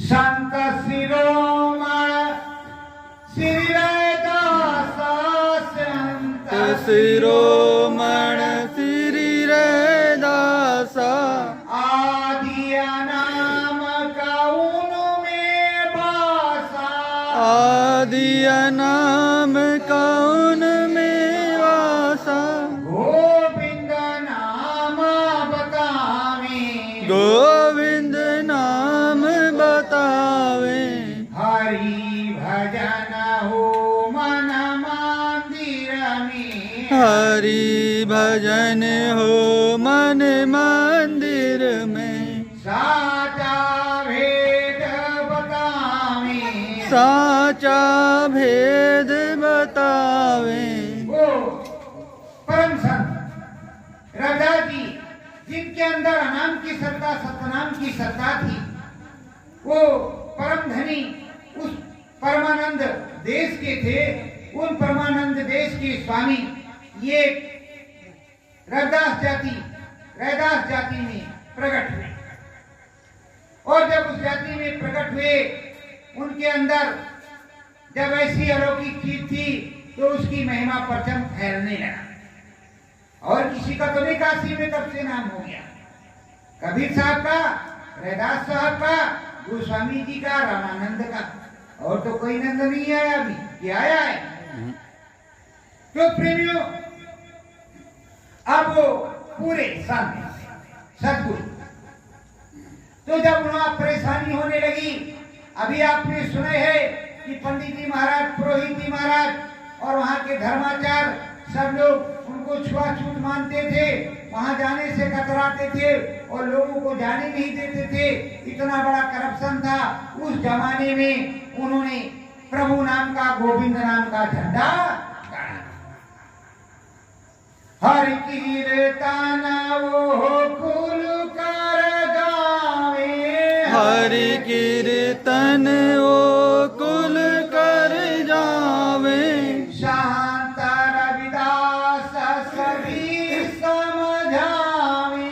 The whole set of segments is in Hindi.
संत शिरोमण श्री रैदास संत शिरोमण श्री रैदास आदि नाम कौन में वासा आदि नाम कौन में वासा गोविंद नाम बतावे गोविंद नाम बतावे हरि भजन हो मन मंदिर में हरि भजन हो मन मंदिर में साचा भेद बतावे साचा भेद बतावे वो परम संत राजा जी जिनके अंदर अनाम की सत्ता सतनाम की सत्ता थी, वो परम धनी उस परमानंद देश के थे। उन परमानंद देश के स्वामी ये रैदास जाति में प्रकट हुए और जब उस जाति में प्रकट हुए उनके अंदर जब ऐसी अलौकिक चीज थी तो उसकी महिमा परचम फैलने लगा और किसी का तो नहीं काशी में तब से नाम हो गया, कबीर साहब का, रैदास साहब का, गोस्वामी जी का, रामानंद का, और तो कोई नंद नहीं आया अभी, ये आया है। तो प्रेमियों अब वो पूरे सामने सदगुरु, तो जब वहां परेशानी होने लगी, अभी आपने सुने हैं कि पंडित जी महाराज, पुरोहित जी महाराज और वहां के धर्माचार सब लोग उनको छुआछूत मानते थे, वहां जाने से कतराते थे और लोगों को जाने नहीं देते थे। इतना बड़ा करप्शन था उस जमाने में। उन्होंने प्रभु नाम का, गोविंद नाम का झंडा गाड़ा। हरि कीर्तन वो कुल कर गावे हरि कीर्तन ओ कुल कर जावे शांत रविदास सभी समझावे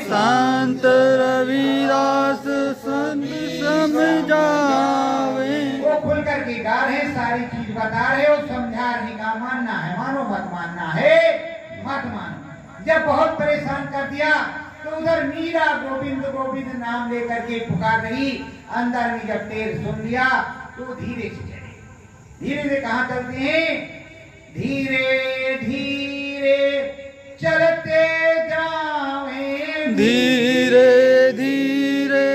शांत रविदास संत समझावे। वो खुल करके गा रहे, सारी चीज बता रहे हो, समझा रहे का मानना है मानो, मत मानना है मत मानो। जब बहुत परेशान कर दिया तो उधर मीरा गोविंद गोविंद नाम लेकर के पुकार रही। अंदर में जब तेर सुन लिया तो धीरे से चले। धीरे से कहाँ चलते हैं? धीरे धीरे चलते जावे धीरे धीरे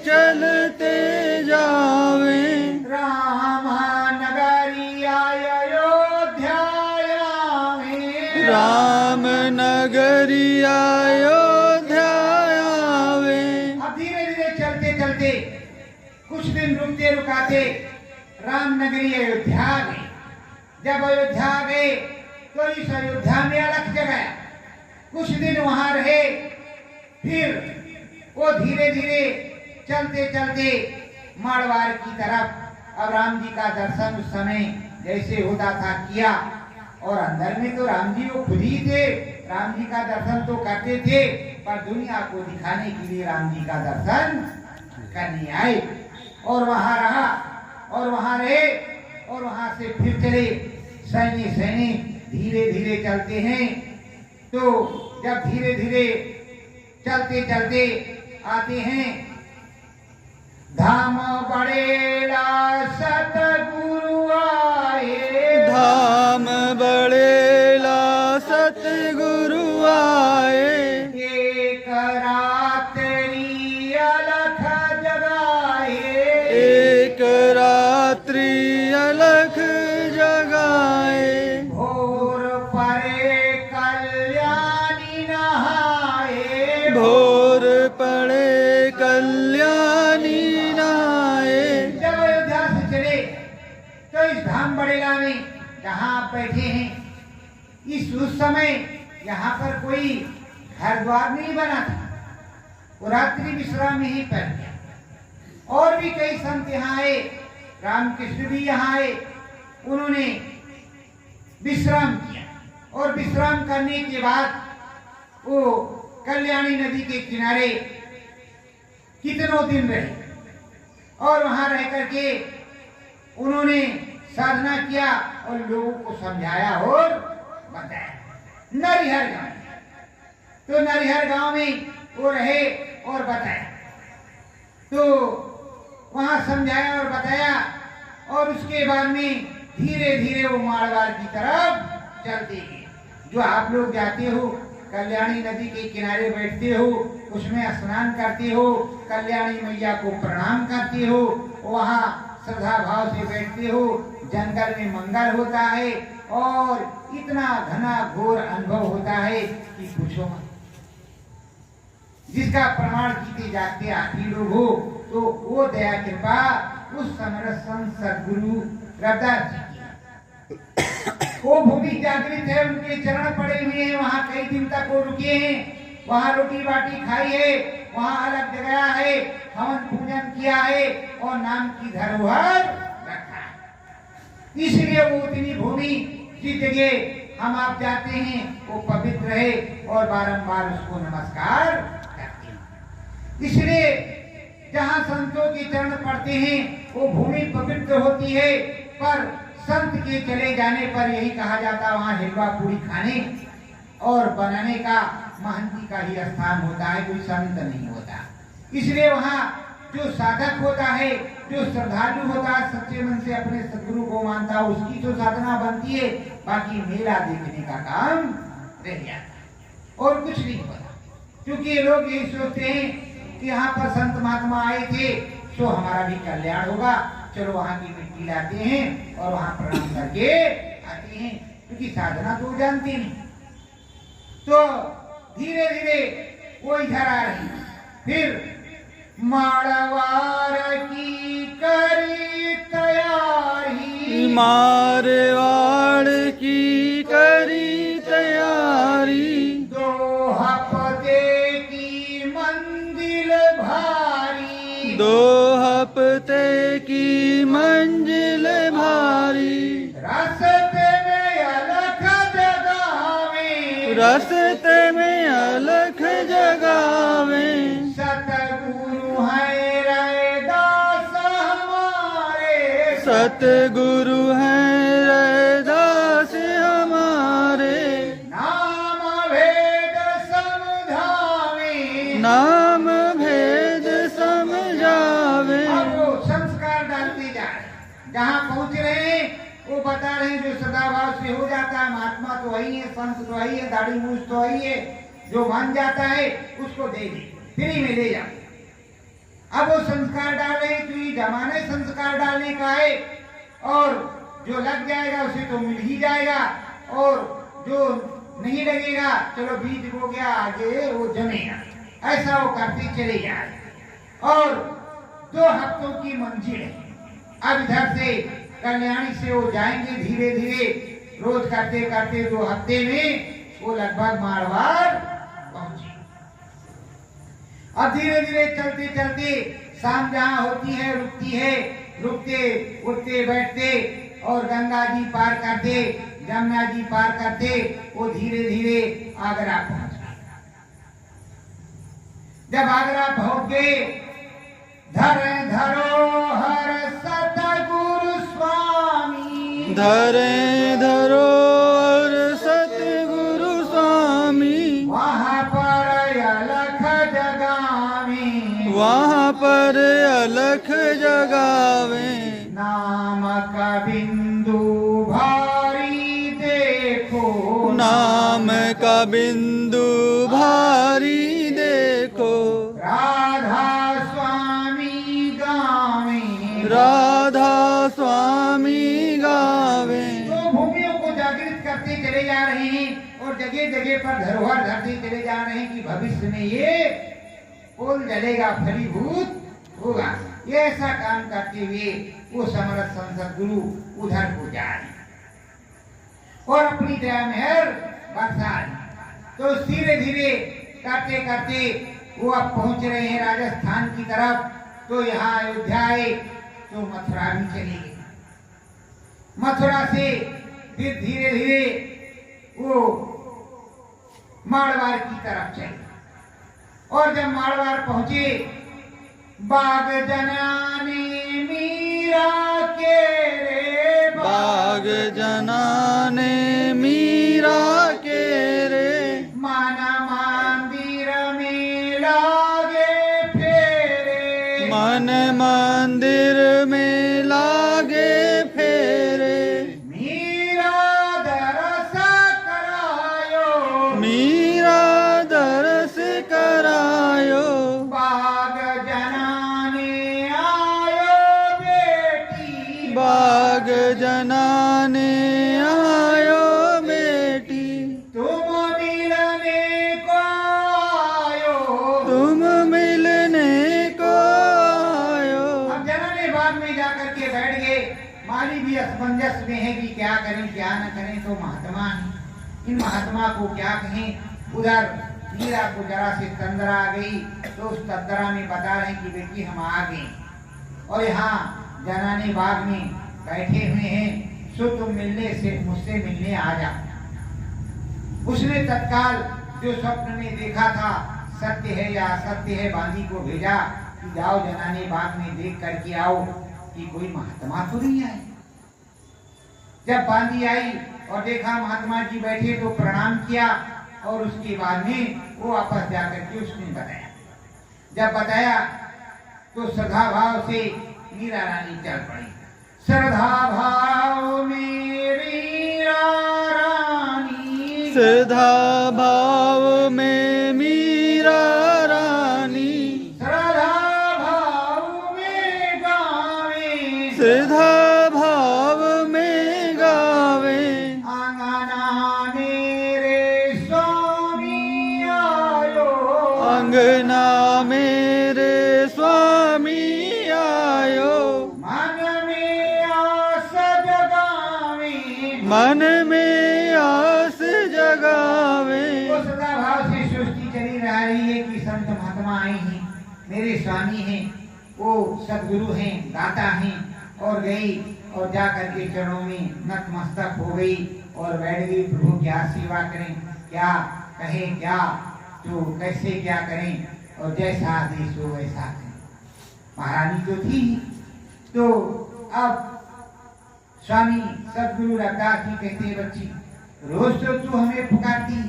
चलते जावे राम नगरी अयोध्या में राम नगरी अयोध्या आवे। अब धीरे धीरे चलते चलते कुछ दिन रुकते रुकाते राम नगरी अयोध्या गए। जब अयोध्या गए तो इस अयोध्या में अलग जगह कुछ दिन वहां रहे। फिर वो धीरे धीरे चलते चलते मारवाड़ की तरफ। अब राम जी का दर्शन उस समय जैसे होता था किया, और अंदर में तो राम जी वो खुद ही थे। राम जी का दर्शन तो करते थे पर दुनिया को दिखाने के लिए राम जी का दर्शन करने आए और वहां रहा और वहां रहे और वहां से फिर चले। सैनी धीरे धीरे चलते हैं तो जब धीरे धीरे चलते चलते आते हैं धाम बड़ेला सतगुरु आए धाम बड़ेला सतगुरु आए एक रात्रि अलख जगाए एक रात्रि अलख जगाए भोर परे कल्याणी नहाए भोर पड़े कल्याणी नहाए। जब अयोध्या से चले तो इस धाम बड़ेला में जहाँ आप बैठे हैं इस उस समय यहाँ पर कोई घर द्वार नहीं बना था, वो रात्रि विश्राम ही पर गया। और भी कई संत यहाँ आए, रामकृष्ण भी यहाँ आए, उन्होंने विश्राम किया और विश्राम करने के बाद वो कल्याणी नदी के किनारे कितनों दिन रहे। और वहां रह करके उन्होंने साधना किया और लोगों को समझाया और बताया। नरिहर गांव, तो नरिहर गांव में वो रहे और बताया, तो वहां समझाया और बताया। और उसके बाद में धीरे धीरे वो मारवाड़ की तरफ चलते गए। जो आप लोग जाते हो, कल्याणी नदी के किनारे बैठते हो, उसमें स्नान करते हो, कल्याणी मैया को प्रणाम करते हो, वहाँ श्रद्धा भाव से बैठते हो, जंगल में मंगल होता है और इतना घना घोर अनुभव होता है कि पूछो मत। जिसका प्रमाण जीते जागते आप ही लोग हो, तो वो दया कृपा उस समरस संत सद्गुरु रविदास जी की। वो भूमि जागृत है, उनके चरण पड़े हुए हैं, वहाँ कई दिन तक वो रुके हैं, वहाँ रोटी बाटी खाई है, वहाँ अलग जगह है, हवन पूजन किया है और नाम की धरोहर रखा है। इसलिए वो उतनी भूमि जिस जगह हम आप जाते हैं वो पवित्र है और बारंबार उसको नमस्कार करते हैं। इसलिए जहाँ संतों के चरण पड़ते हैं वो भूमि पवित्र होती है, पर संत के चले जाने पर यही कहा जाता वहाँ हिलवा पूरी खाने और बनाने का महंती का ही स्थान होता है, कोई संत नहीं होता। इसलिए वहाँ जो साधक होता है, जो श्रद्धालु होता है, सच्चे मन से अपने सद्गुरु को मानता है, उसकी तो साधना बनती है, बाकी मेला देखने का काम रह जाता है और कुछ नहीं होता। क्योंकि ये लोग यही सोचते हैं कि यहाँ पर संत महात्मा आए थे तो हमारा भी कल्याण होगा, चलो वहाँ की मिट्टी लाते हैं और वहाँ प्रणाम करके आते हैं, क्योंकि साधना तो जानते नहीं। तो धीरे धीरे वो इधर आ रही। फिर मारवाड़ की करी तैयारी, मारवाड़ की करी तैयारी, 2 हफ्ते की मंजिल भारी, 2 हफ्ते की मंजिल भारी, रास्ते में अलख जगावे, रास्ते में अलख जगावे, सतगुरु है रैदास हमारे, सतगुरु हैं रैदास हमारे, नाम भेद समझावे, नाम भेद समझावे। अब वो संस्कार डालते जा रहे, जहाँ पहुँच रहे हैं वो बता रहे हैं, जो सदाभाव से हो जाता है, महात्मा तो वही है, संत तो वही है, दाढ़ी मूछ तो वही है, जो मान जाता है उसको दे दे, फ्री में ले जाओ। अब वो संस्कार डाल रहे हैं, तो ये जमाने संस्कार डालने का है, और जो लग जाएगा उसे तो मिल ही जाएगा, और जो नहीं लगेगा चलो बीज हो गया, आगे वो जमेगा। ऐसा वो करते चले जाए। और 2 हफ्तों की मंजिल है। अब इधर से कल्याणी से वो जाएंगे धीरे धीरे, रोज करते करते 2 हफ्ते में वो लगभग मारवाड़ पहुंचे। अब धीरे धीरे चलते चलते शाम जहाँ होती है रुकती है, रुकते उठते बैठते और गंगा जी पार करते, जमुना जी पार करते, वो धीरे धीरे आगरा पहुंच गए। जब आगरा पहुंच गए, धरे धरोहर सतगुरु स्वामी, धरे धरोहर सतगुरु स्वामी, वहाँ पर अलख जगावे, वहाँ पर अलख जगावे, नाम का बिंदु भारी देखो, नाम का बिंदु भारी देखो, राधा स्वामी गावे, राधा स्वामी गावे। तो भूमियों को जागृत करते चले जा रहे हैं और जगह जगह पर धरोहर धरते चले जा रहे हैं कि भविष्य में ये पुल जलेगा, फलीभूत होगा। ये ऐसा काम करते हुए वो समरथ संत गुरु उधर को जा रहे और अपनी दया मेहर बरसा रहे। तो धीरे धीरे करते करते वो अब पहुंच रहे हैं राजस्थान की तरफ। तो यहाँ अयोध्या आए तो मथुरा भी चले गए। मथुरा से फिर धीरे धीरे वो मारवाड़ की तरफ चले और जब मारवाड़ पहुंचे, बाग जनाने जनाने मीरा के रे मन मंदिर में लागे फेरे मन मंदिर में लागे फेरे मीरा दरस करायो मीरा दरस करायो बाग जनाने आयो बेटी बाग जनाने आयो बेटी तुम मिलने को आयो तुम मिलने को आयो। अब जनाने बाग में जाकर के बैठ गए। माली भी असमंजस में है कि क्या करें क्या न करें। तो महात्मा हैं, इन महात्मा को क्या कहें। उधर मीरा को जरा से तंद्रा आ गई तो उस तंद्रा में बता रहे कि बेटी हम आ गए और यहाँ जनाने बाग में बैठे हुए हैं, सो तुम मिलने से मुझसे मिलने आ जा। उसने तत्काल जो स्वप्न में देखा था सत्य है या असत्य है, बांदी को भेजा कि जाओ जनाने बाग में देख करके आओ कि कोई महात्मा तो नहीं आए। जब बांदी आई और देखा महात्मा जी बैठे तो प्रणाम किया और उसके बाद में वो वापस जाकर के उसने बताया। जब बताया तो श्रद्धा भाव से मीरा रानी चल पड़ी। श्रद्धा भाव मेरी रानी श्रद्धा भाव में मीरा रानी श्रद्धा भाव में गावे श्रद्धा भाव में गावे आंगना मेरे स्वामी आयो अंगना मेरे स्वामी आयो मन में आस जगावे। वो सदा भाव से सृष्टि चली रही है कि संत महात्मा आए हैं, मेरे स्वामी हैं, वो सदगुरु हैं, दाता हैं। और गई और जा करके चरणों में नतमस्तक हो गई और बैठ गई। प्रभु क्या सेवा करें, क्या कहें, क्या तो कैसे क्या करें और जैसा आदेश हो वैसा करें। महारानी तो थी। तो अब स्वामी सदगुरु रविदास जी कहते बच्ची रोज तो तू हमें पुकारती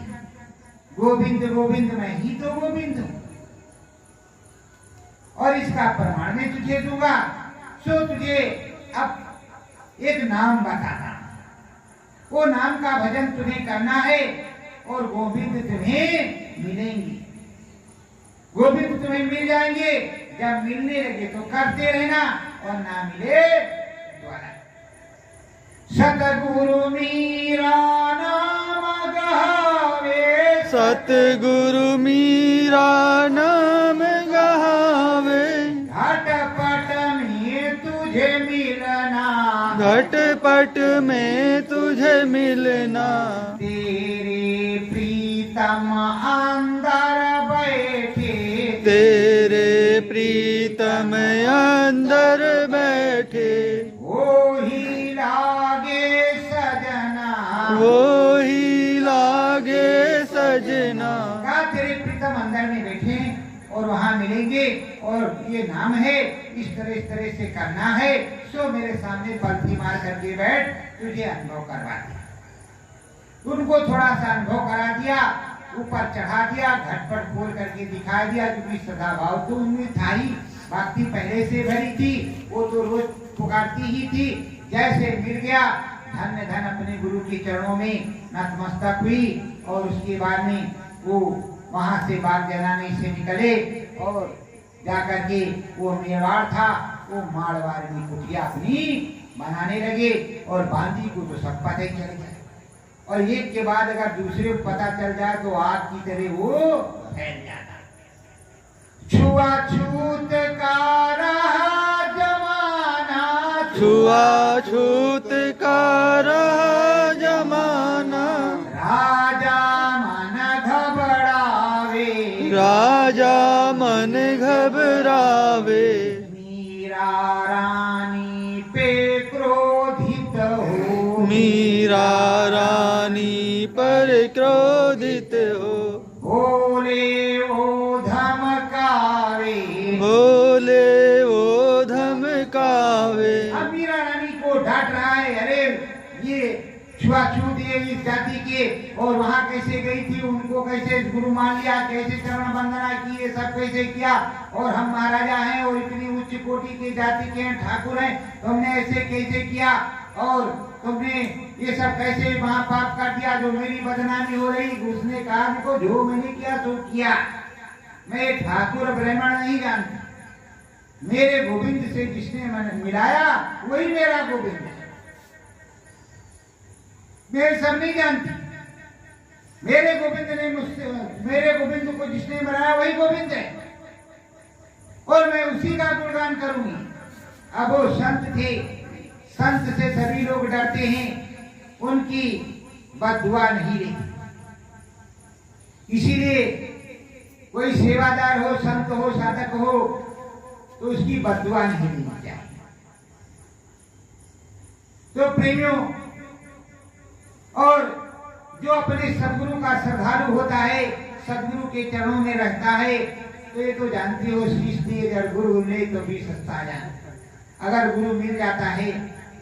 गोविंद गोविंद, मैं ही तो गोविंद हूं और इसका प्रमाण मैं तुझे दूंगा। सो तुझे अब एक नाम बताना, वो नाम का भजन तुम्हें करना है और गोविंद तुम्हें मिलेंगे। गोविंद तुम्हें मिल जाएंगे। जब मिलने लगे तो करते रहना और ना मिले द्वारा। सतगुरु मीरा नाम गावे सतगुरु मीरा नाम गावे घटपट में तुझे मिलना घटपट में तुझे मिलना तेरे प्रीतम अंदर बैठे तेरे प्रीतम अंदर बैठे वो ही लागे सजना वो ही लागे सजना। का तेरे प्रीतम अंदर में बैठे और वहाँ मिलेंगे और ये नाम है इस तरह से करना है। सो मेरे सामने पलथी मार करके बैठ, तुझे अनुभव करवा दिया। उनको थोड़ा सा अनुभव करा दिया, ऊपर चढ़ा दिया, घटपट खोल करके दिखा दिया। क्योंकि सदा भाव तो उनमें था ही, भक्ति पहले से भरी थी, वो तो रोज पुकारती ही थी। जैसे मिल गया धन्य धन अपने गुरु के चरणों में नतमस्तक हुई और उसके बाद में वो वहां से बाग जलाने से निकले और जाकर के वो मेवाड़ था, वो मारवाड़ में कुटिया अपनी बनाने लगे और बांदी को तो सब पता ही चल जाए और एक के बाद अगर दूसरे को पता चल जाए तो आग की तरह वो फैल जाता। छुआछूत का रहा जमाना छुआछूत का रहा जमाना राजा मन घबरावे राजा मन घबरावे मीरा रानी पे क्रोधित हो मीरा रानी पर क्रोधित हो बोले ओ धमकावे बोले वो धमकावे। अब मीरा रानी को डांट रहा है, अरे ये छुआछूत ये इस जाति के, और वहां कैसे गई थी, उनको कैसे गुरु मान लिया, कैसे चरण वंदना की, ये सब कैसे किया, और हम महाराजा हैं और इतनी उच्च कोटि के जाति के हैं, ठाकुर हैं, तुमने ऐसे कैसे किया, और तुमने ये सब कैसे महापाप कर दिया, जो मेरी बदनामी हो रही। उसने कहा उनको, जो मैंने किया तो किया, मैं ठाकुर ब्राह्मण नहीं जानता, मेरे गोविंद से जिसने मैंने मिलाया वही मेरा गोविंद है, मैं सब नहीं जानती। मेरे गोविंद ने मुझसे, मेरे गोविंद को जिसने बनाया वही गोविंद है, और मैं उसी का गुणगान करूंगी। अब वो संत थे, संत से सभी लोग डरते हैं, उनकी बददुआ नहीं रही। इसीलिए कोई सेवादार हो, संत हो, साधक हो, तो उसकी बददुआ नहीं लेनी चाहिए। तो प्रेमियों, और जो अपने सदगुरु का श्रद्धालु होता है, सदगुरु के चरणों में रहता है, तो ये तो जानते हो, शीश दिए अगर गुरु ले तो भी सस्ता जान। अगर गुरु मिल जाता है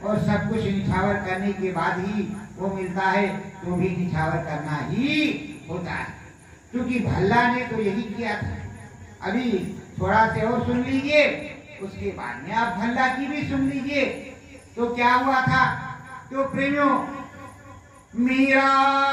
और सब कुछ निछावर करने के बाद ही वो मिलता है, तो भी निछावर करना ही होता है, क्योंकि भल्ला ने तो यही किया था। अभी थोड़ा से और सुन लीजिए, उसके बाद में आप भल्ला की भी सुन लीजिए। तो क्या हुआ था? तो प्रेमियों, मीरा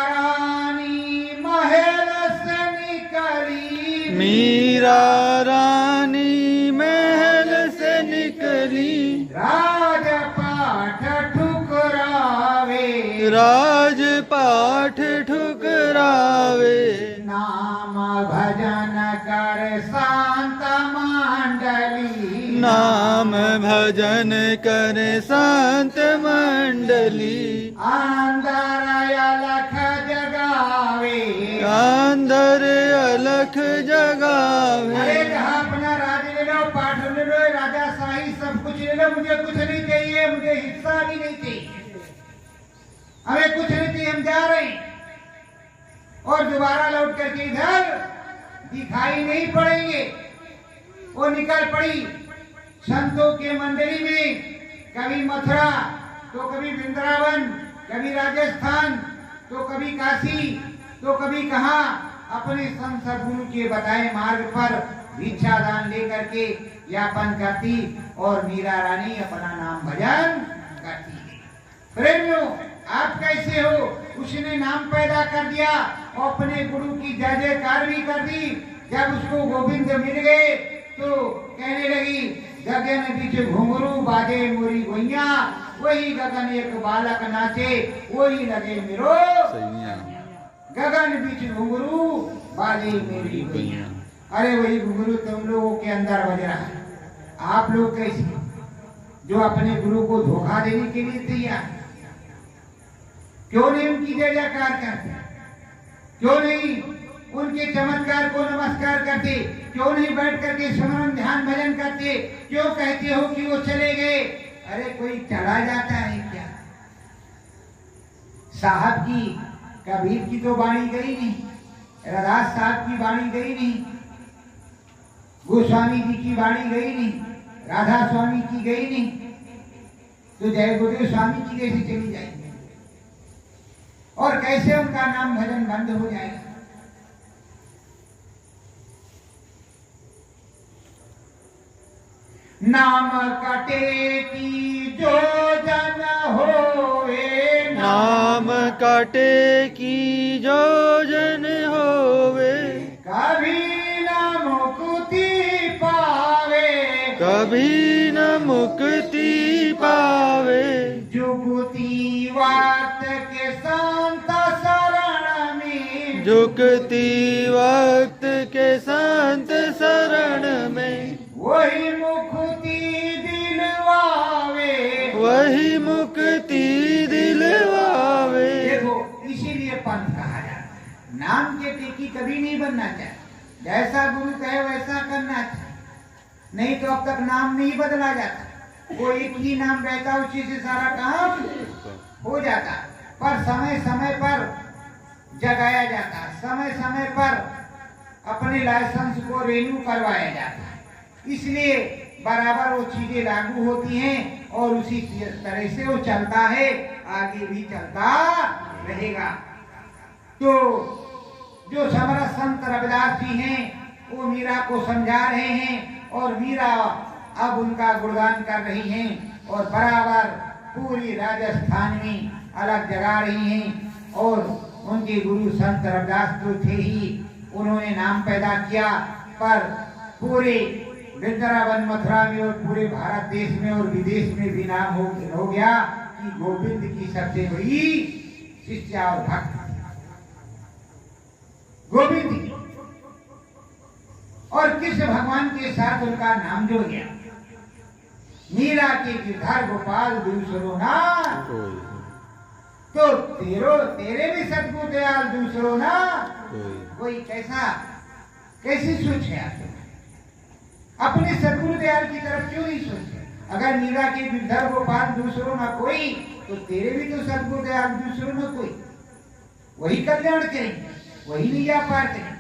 रानी महल से निकली, मीरा रानी महल से निकली, राजपाट ठुकरावे, राजपाट ठुकरावे, नाम भजन कर शांत मंडली, नाम भजन कर संत मंडली, अंदर अलख जगावे, अंदर अलख जगावे। अरे कहा अपना राज ले लो, पाठ ले लो, राजा शाही सब कुछ ले लो, मुझे कुछ नहीं चाहिए, मुझे हिस्सा भी नहीं चाहिए, हमें कुछ नहीं चाहिए, हम जा रहे हैं। और दोबारा लौट करके इधर दिखाई नहीं पड़ेंगे। वो निकल पड़ी संतों के मंडली में, कभी मथुरा, तो कभी वृंदावन, कभी राजस्थान, तो कभी काशी, तो कभी कहाँ, अपने संत सद्गुरु के बताए मार्ग पर भिक्षा दान लेकर के यापन करती, और मीरा रानी अपना नाम भजन करती। प्रेमियों, आप कैसे हो? उसने नाम पैदा कर दिया और अपने गुरु की जय जयकार भी कर दी। जब उसको गोविंद मिल गए तो कहने लगी, गगन बीच घुंघरू बाजे मोरी गोइया, वही गगन एक बालक नाचे, वही लगे मेरो सैया। गगन बीच घुंघरू बाजे मेरी गोइया। अरे वही घुंघरू तुम लोगों के अंदर बज रहा है। आप लोग कैसे, जो अपने गुरु को धोखा देने के लिए तैयार, क्यों नहीं उनकी जय जयकार करते? क्यों नहीं उनके चमत्कार को नमस्कार करते? क्यों नहीं बैठ करके स्मरण ध्यान भजन करते? क्यों कहते हो कि वो चले गए? अरे कोई चला जाता है क्या? साहब की, कबीर की तो वाणी गई नहीं, रदास साहब की वाणी गई नहीं, गोस्वामी जी की वाणी गई नहीं, राधा स्वामी की गई नहीं, तो जय गुरुदेव स्वामी की कैसे चली जाएगी? और कैसे उनका नाम भजन बंद हो जाएगा? नाम कटे की जो जन होवे, नाम काटे की जो जन होवे, कभी न मुक्ति पावे, कभी न मुक्ति पावे, जुगती वक्त के संत शरण में, झुकती वक्त के संत शरण में, वही मुक्ति दिलवावे, वही मुक्ति दिलवावे। देखो, इसीलिए पंथ कहा जाता है, नाम के टिकी कभी नहीं बनना चाहिए, जैसा गुरु कहे वैसा करना चाहिए, नहीं तो अब तक नाम नहीं बदला जाता। वो एक ही नाम रहता, उसी से सारा काम हो जाता, पर समय समय पर जगाया जाता, समय समय पर अपने लाइसेंस को रिन्यू करवाया जाता है। इसलिए बराबर वो चीजें लागू होती हैं और उसी तरह से वो चलता है, आगे भी चलता रहेगा। तो जो समरस संत रविदास जी हैं वो मीरा को समझा रहे हैं और मीरा अब उनका गुणगान कर रही हैं और बराबर पूरी राजस्थान में अलग जगा रही हैं। और उनके गुरु संत रविदास तो थे ही, उन्होंने नाम पैदा किया, पर पूरे वृंदावन मथुरा में और पूरे भारत देश में और विदेश में भी नाम हो गया कि गोविंद की सबसे बड़ी शिष्या और भक्त गोविंद की। और कृष्ण भगवान के साथ उनका नाम जुड़ गया। मीरा के गिरधर गोपाल दूसरो ना, तो तेरे भी सदगुरु दयाल दूसरो ना कोई। कैसी सोच है आपके? अपने सदगुरु दयाल की तरफ क्यों नहीं सोचते? अगर मीरा के गिरधर गोपाल दूसरो ना कोई, तो तेरे भी तो सदगुरु दयाल दूसरो ना कोई। वही कल्याण करेंगे, वही लीला पार करेंगे।